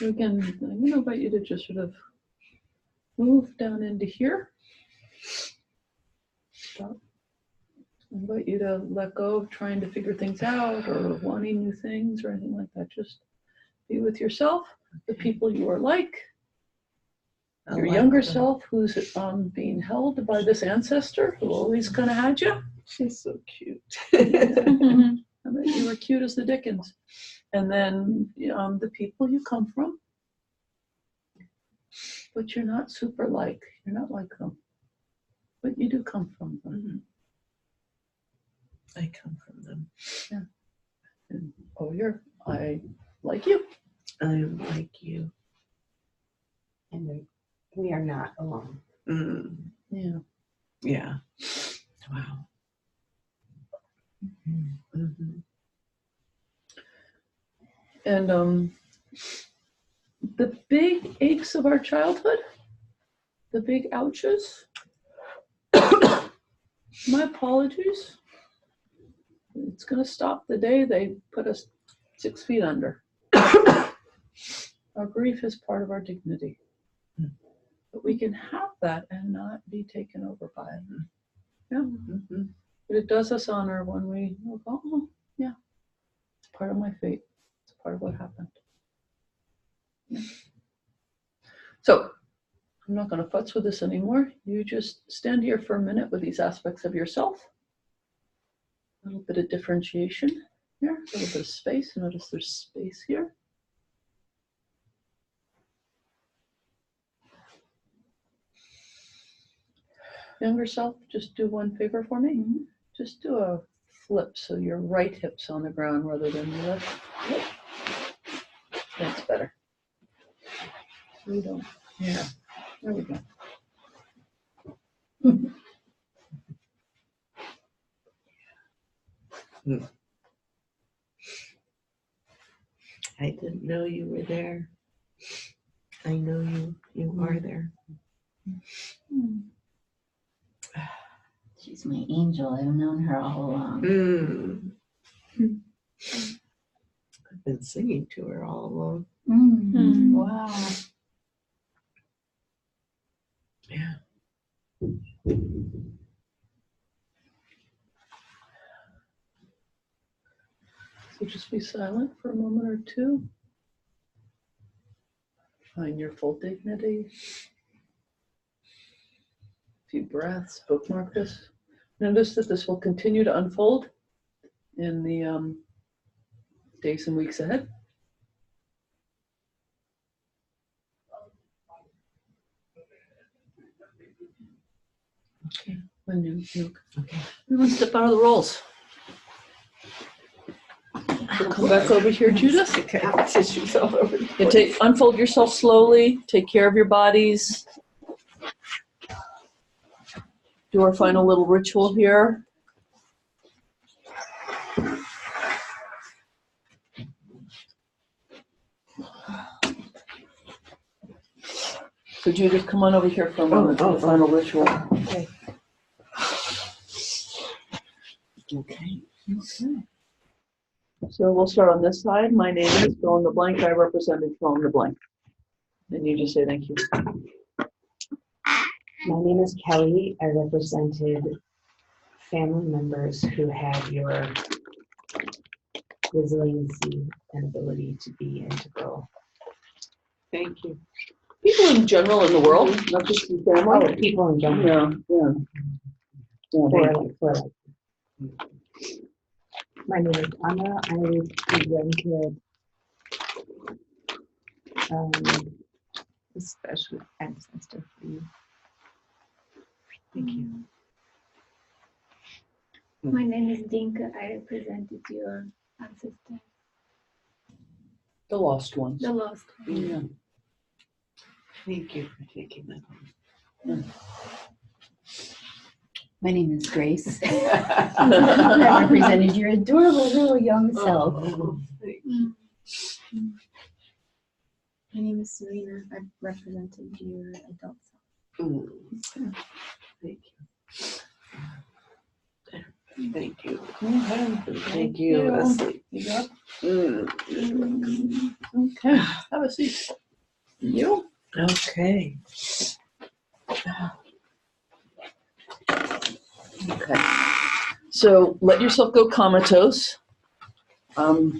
again, I'm going to invite you to just sort of move down into here. Stop. I invite you to let go of trying to figure things out or wanting new things or anything like that. Just be with yourself, the people you are like, your younger self who's being held by this ancestor who always kind of had you. She's so cute. And that you were cute as the Dickens. And then the people you come from, but you're not super like, you're not like them, but you do come from them. I come from them. Yeah. And I like you. I am like you. And we are not alone. Yeah. Yeah. Wow. And the big aches of our childhood, the big ouches, my apologies. It's going to stop the day they put us 6 feet under. Our grief is part of our dignity. But we can have that and not be taken over by it. Yeah. But it does us honor when we go, oh, yeah, it's part of my fate. It's part of what happened. Yeah. So I'm not going to futz with this anymore. You just stand here for a minute with these aspects of yourself. A little bit of differentiation here, a little bit of space. Notice there's space here. Younger self, just do one favor for me. Just do a flip so your right hip's on the ground rather than your left. Yep. That's better. So we don't. Yeah. There we go. I didn't know you were there. I know you are there. She's my angel. I've known her all along. I've been singing to her all along. Wow. Yeah. So just be silent for a moment or two. Find your full dignity. A few breaths, bookmark this. Notice that this will continue to unfold in the days and weeks ahead. When you Everyone step out of the rolls. We'll come back over here, Judith. Tissues all over. You unfold yourself slowly. Take care of your bodies. Do our final little ritual here. So Judith, come on over here for a moment for the final ritual. Okay. Okay. So we'll start on this side. My name is fill in the blank. I represented fill in the blank. And you just say thank you. My name is Kelly. I represented family members who had your resiliency and ability to be integral. Thank you. People in general in the world, not just your family. Oh, people in general. Yeah. For my name is Anna. I represented a special ancestor for you. Thank you. My name is Dinka. I represented your ancestors, The lost ones. the lost ones. Yeah. Thank you for taking that on. My name is Grace. I represented your adorable little young self. Oh, thank you. My name is Serena. I represented your adult self. Thank you. Thank you. Thank you. Asleep. You got? Okay. Have a seat. You? Okay. Okay. So let yourself go comatose.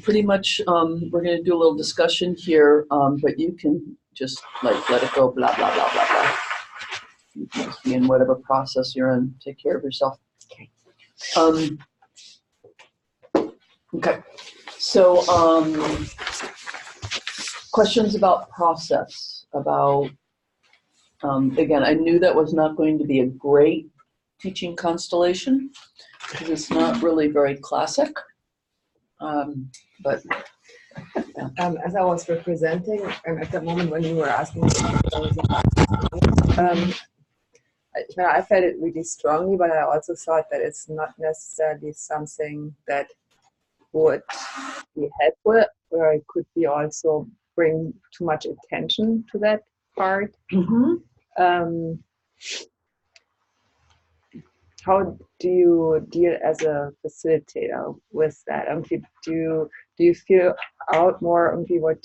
Pretty much, we're going to do a little discussion here, but you can just like let it go, blah, blah, blah, blah, blah. You can just be in whatever process you're in. Take care of yourself. Okay. So, questions about process, about, again, I knew that was not going to be a great teaching constellation because it's not really very classic. But As I was representing, and at the moment when you were asking me, I felt it really strongly, but I also thought that it's not necessarily something that would be helpful, or it could be also bring too much attention to that part. How do you deal as a facilitator with that? Do you feel out more what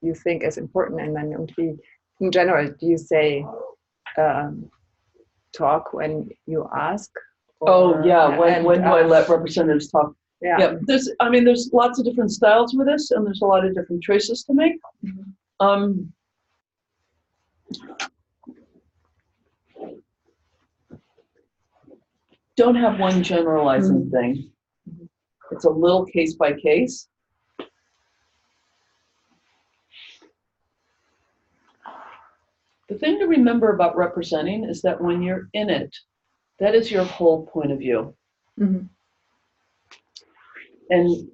you think is important, and then in general, do you say talk when you ask? oh yeah, when do I let representatives talk? Yeah. There's lots of different styles with this, and there's a lot of different choices to make. Don't have one generalizing thing. It's a little case by case. The thing to remember about representing is that when you're in it, that is your whole point of view. And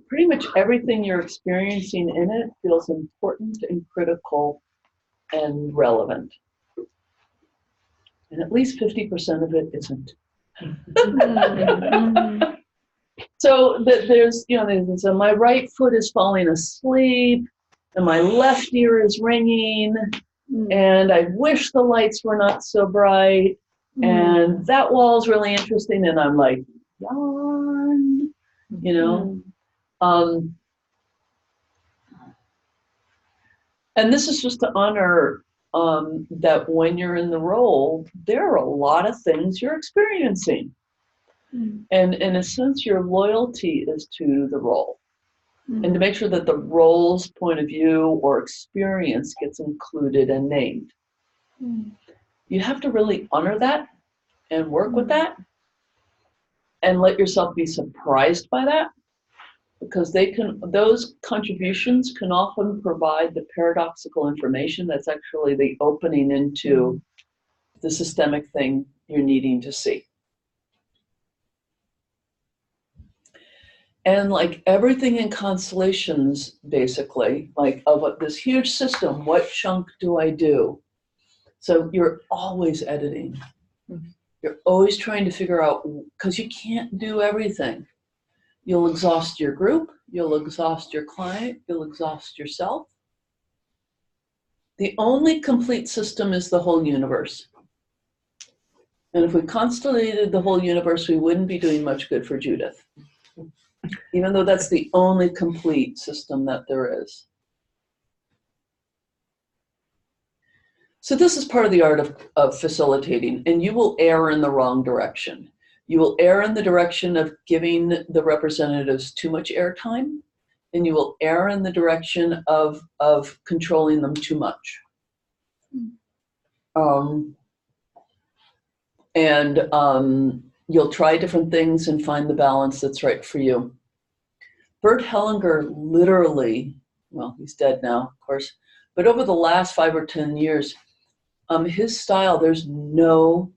pretty much everything you're experiencing in it feels important and critical and relevant. And at least 50% of it isn't. So there's my right foot is falling asleep and my left ear is ringing and I wish the lights were not so bright and that wall's really interesting and I'm like, yawn, and this is just to honor that when you're in the role, there are a lot of things you're experiencing. And in a sense, your loyalty is to the role. And to make sure that the role's point of view or experience gets included and named. You have to really honor that and work with that and let yourself be surprised by that, because those contributions can often provide the paradoxical information that's actually the opening into the systemic thing you're needing to see. And like everything in constellations, basically, like of this huge system, what chunk do I do? So you're always editing. You're always trying to figure out, because you can't do everything. You'll exhaust your group, you'll exhaust your client, you'll exhaust yourself. The only complete system is the whole universe. And if we constellated the whole universe, we wouldn't be doing much good for Judith. Even though that's the only complete system that there is. So this is part of the art of facilitating, and you will err in the wrong direction. You will err in the direction of giving the representatives too much airtime, and you will err in the direction of controlling them too much. You'll try different things and find the balance that's right for you. Bert Hellinger literally, well, he's dead now, of course, but over the last 5 or 10 years, his style, there's no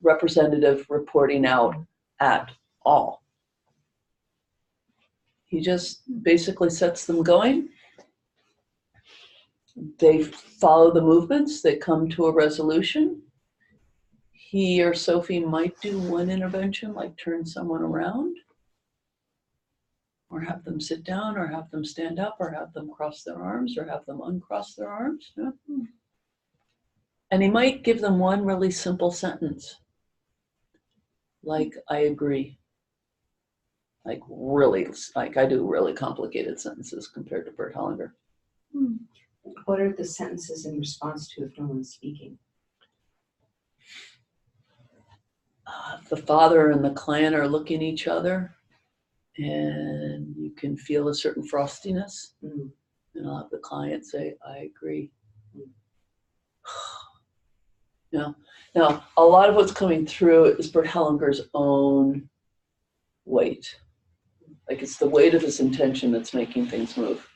representative reporting out at all. He just basically sets them going. They follow the movements, they come to a resolution. He or Sophie might do one intervention, like turn someone around, or have them sit down, or have them stand up, or have them cross their arms, or have them uncross their arms. Yeah. And he might give them one really simple sentence, like, I agree. Like really, like I do really complicated sentences compared to Bert Hellinger. What are the sentences in response to if no one's speaking? The father and the client are looking at each other, and you can feel a certain frostiness. And I'll have the client say, I agree. Now, a lot of what's coming through is Bert Hellinger's own weight. Like it's the weight of his intention that's making things move.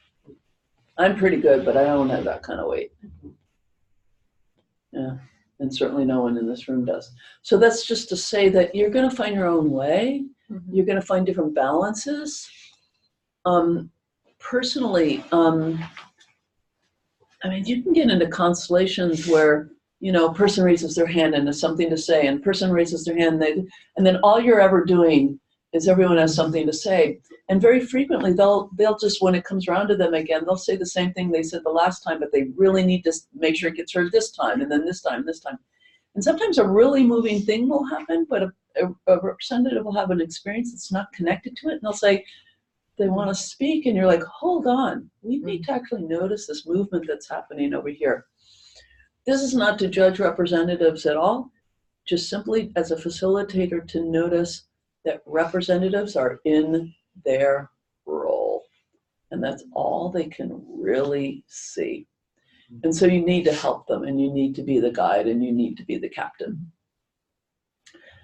I'm pretty good, but I don't have that kind of weight. Yeah, and certainly no one in this room does. So that's just to say that you're going to find your own way. You're going to find different balances. Personally, I mean, you can get into constellations where, you know, person raises their hand and has something to say, and person raises their hand, and then all you're ever doing is everyone has something to say. And very frequently, they'll just, when it comes around to them again, they'll say the same thing they said the last time, but they really need to make sure it gets heard this time, and then this time, this time. And sometimes a really moving thing will happen, but a representative will have an experience that's not connected to it, and they'll say, they want to speak, and you're like, hold on, we need to actually notice this movement that's happening over here. This is not to judge representatives at all, just simply as a facilitator to notice that representatives are in their role, and that's all they can really see. And so you need to help them, and you need to be the guide, and you need to be the captain.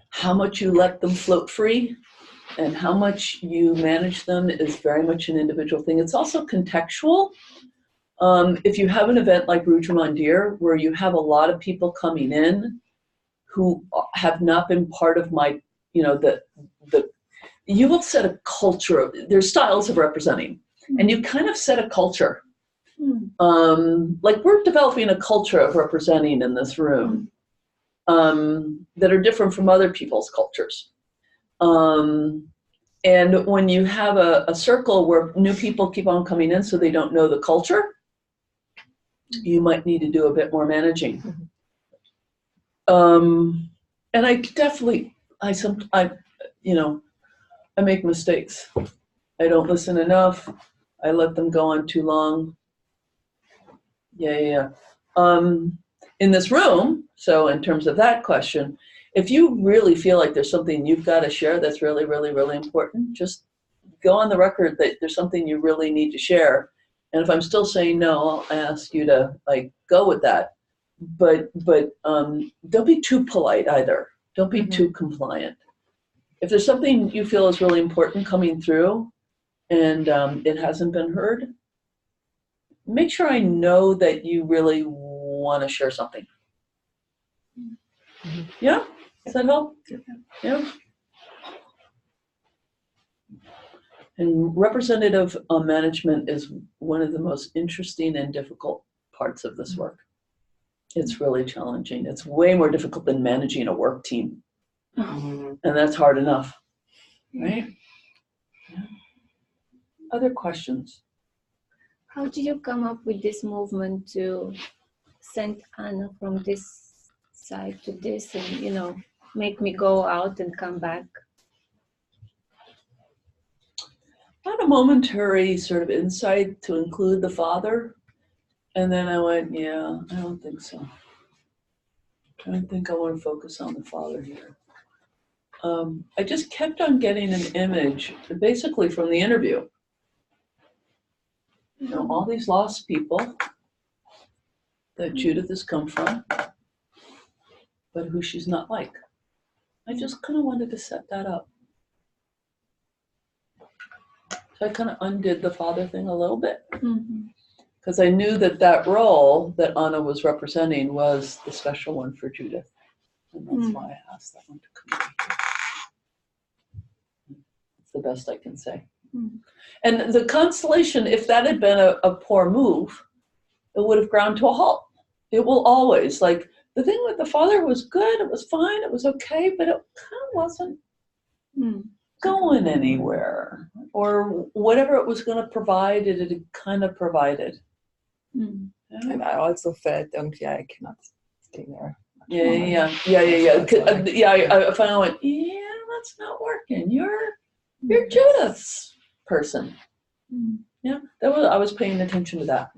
How much you let them float free and how much you manage them is very much an individual thing. It's also contextual. If you have an event like Rudramandir, where you have a lot of people coming in who have not been part of my, you know, you will set a culture. There's styles of representing, and you kind of set a culture. Like we're developing a culture of representing in this room that are different from other people's cultures. And when you have a circle where new people keep on coming in so they don't know the culture, you might need to do a bit more managing. And I definitely, I make mistakes. I don't listen enough. I let them go on too long. Yeah. In this room, so in terms of that question, if you really feel like there's something you've got to share that's really, really, really important, just go on the record that there's something you really need to share. And if I'm still saying no, I'll ask you to like go with that. But don't be too polite either. Don't be too compliant. If there's something you feel is really important coming through and it hasn't been heard, make sure I know that you really want to share something. Yeah? Does that help? Yeah. And representative management is one of the most interesting and difficult parts of this work. It's really challenging. It's way more difficult than managing a work team. And that's hard enough, right? Yeah. Other questions? How did you come up with this movement to send Anna from this side to this and, you know, make me go out and come back? I had a momentary sort of insight to include the father. And then I went, yeah, I don't think so. I don't think I want to focus on the father here. I just kept on getting an image, basically from the interview. You know, all these lost people that Judith has come from, but who she's not like. I just kind of wanted to set that up. So I kind of undid the father thing a little bit. Because I knew that that role that Anna was representing was the special one for Judith. And that's why I asked that one to come over here. It's the best I can say. And the Constellation, if that had been a poor move, it would have ground to a halt. It will always, like, the thing with the father was good, it was fine, it was okay, but it kind of wasn't going anywhere. Or whatever it was going to provide, it had kind of provided. And I also felt, I cannot stay there. Yeah. I finally went, yeah, that's not working. You're Judith's person. Yeah, I was paying attention to that.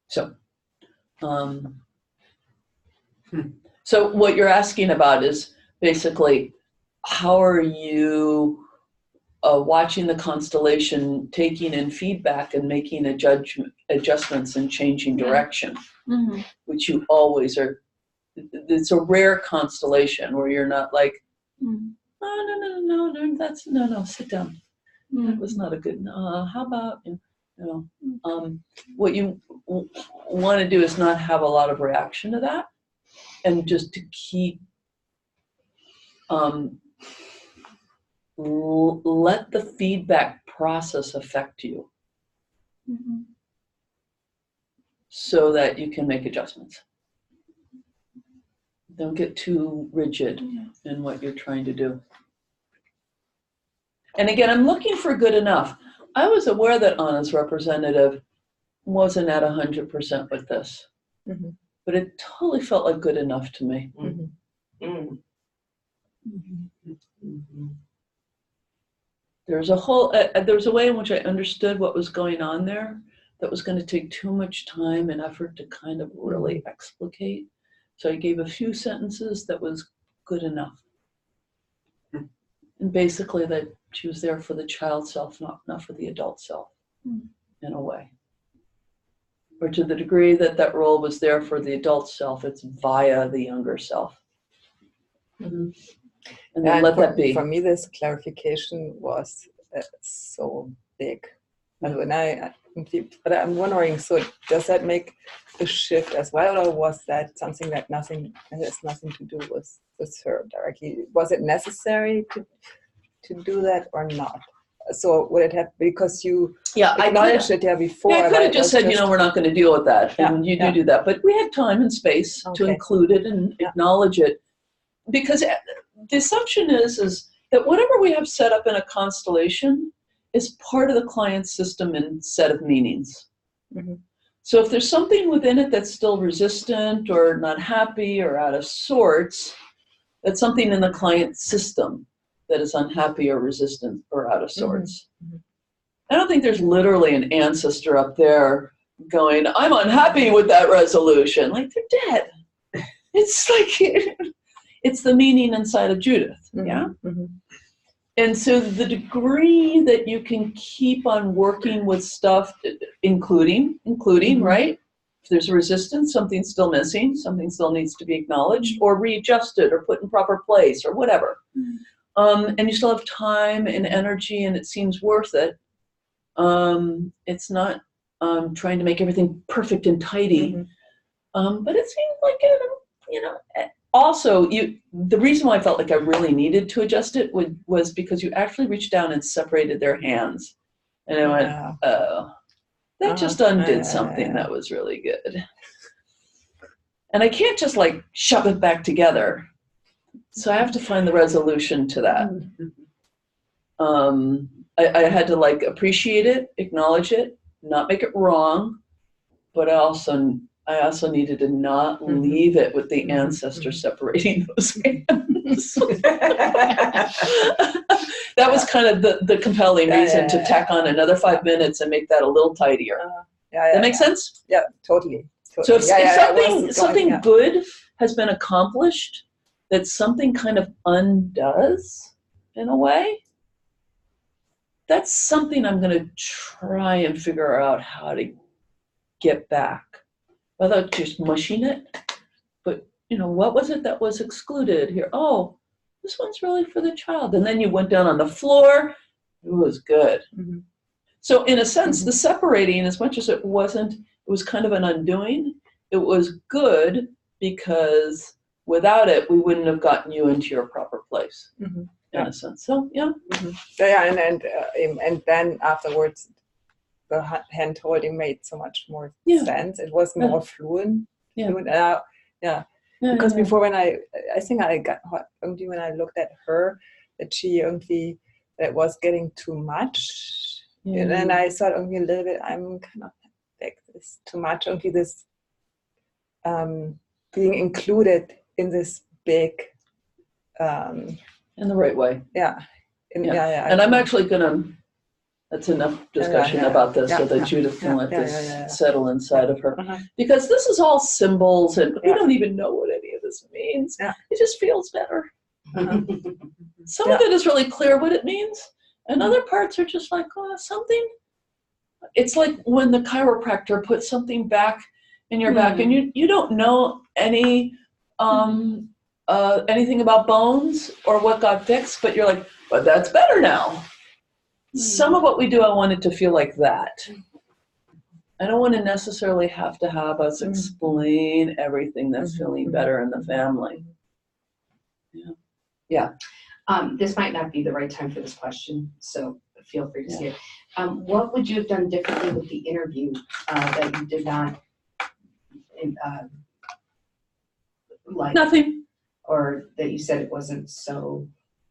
So, so what you're asking about is basically, how are you watching the Constellation, taking in feedback and making adjustments and changing direction, which you always are. It's a rare constellation where you're not like, no, that's no, sit down. That was not a good. How about what you want to do is not have a lot of reaction to that, and just to keep let the feedback process affect you, so that you can make adjustments. Don't get too rigid in what you're trying to do. And again, I'm looking for good enough. I was aware that Anna's representative wasn't at 100% with this, but it totally felt like good enough to me. There's a way in which I understood what was going on there that was going to take too much time and effort to kind of really explicate. So I gave a few sentences that was good enough. And basically that she was there for the child self, not for the adult self, in a way. Or to the degree that that role was there for the adult self, it's via the younger self. And then let that be. For me, this clarification was so big. And but I'm wondering, so does that make a shift as well, or was that something that has nothing to do with her directly? Was it necessary to do that or not? So would it have, because you acknowledged it before? Yeah, I could have just said, we're not going to deal with that, and you do that. But we had time and space to include it and acknowledge it, because the assumption is that whatever we have set up in a constellation is part of the client's system and set of meanings. So if there's something within it that's still resistant or not happy or out of sorts, that's something in the client's system that is unhappy or resistant or out of sorts. I don't think there's literally an ancestor up there going, I'm unhappy with that resolution. Like, they're dead. It's like, it's the meaning inside of Judith, And so the degree that you can keep on working with stuff, including, right? If there's a resistance, something's still missing, something still needs to be acknowledged or readjusted or put in proper place or whatever. And you still have time and energy and it seems worth it. It's not trying to make everything perfect and tidy. But it seems like, also, the reason why I felt like I really needed to adjust it was because you actually reached down and separated their hands. And I went, Yeah. oh, that just undid something that was really good. And I can't just like shove it back together. So I have to find the resolution to that. I had to like appreciate it, acknowledge it, not make it wrong, but I also needed to not leave it with the ancestor separating those hands. That was kind of the compelling reason to tack on another 5 minutes and make that a little tidier. That makes sense? Yeah, totally. So if something good has been accomplished, that something kind of undoes in a way, that's something I'm going to try and figure out how to get back without just mushing it. But, what was it that was excluded here? Oh, this one's really for the child. And then you went down on the floor. It was good. Mm-hmm. So in a sense, the separating, as much as it was kind of an undoing. It was good because without it, we wouldn't have gotten you into your proper place, in a sense. So, yeah. And then afterwards, the hand holding made so much more sense. It was more fluent. Because before when I think I got only when I looked at her that she only that was getting too much, and then I thought only a little bit. I'm kind of like this too much. Only this being included in this big. In the right way. Yeah. And I'm actually gonna. That's enough discussion about this so that Judith can let this settle inside of her. Because this is all symbols and we don't even know what any of this means. Yeah. It just feels better. Some of it is really clear what it means. And other parts are just like, something. It's like when the chiropractor puts something back in your back and you don't know anything about bones or what got fixed, but you're like, but that's better now. Some of what we do, I want it to feel like that. I don't want to necessarily have us explain everything that's feeling better in the family. Yeah. This might not be the right time for this question, so feel free to say it. What would you have done differently with the interview that you did not like? Nothing. Or that you said it wasn't so...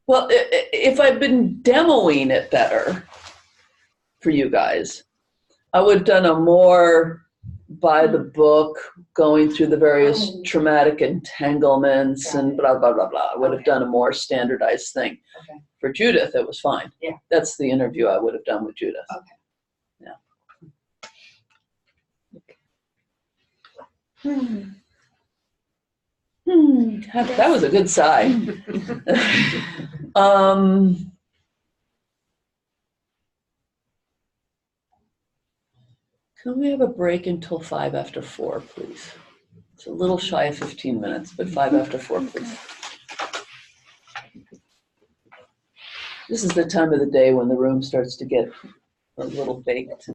Well, if I'd been demoing it better for you guys, I would have done a more by the book, going through the various traumatic entanglements and blah, blah, blah, blah. I would have done a more standardized thing. Okay. For Judith, it was fine. Yeah. That's the interview I would have done with Judith. Okay. Yeah. That was a good sigh. Can we have a break until 5 after 4, please? It's a little shy of 15 minutes, but 5 after 4, please. This is the time of the day when the room starts to get a little baked.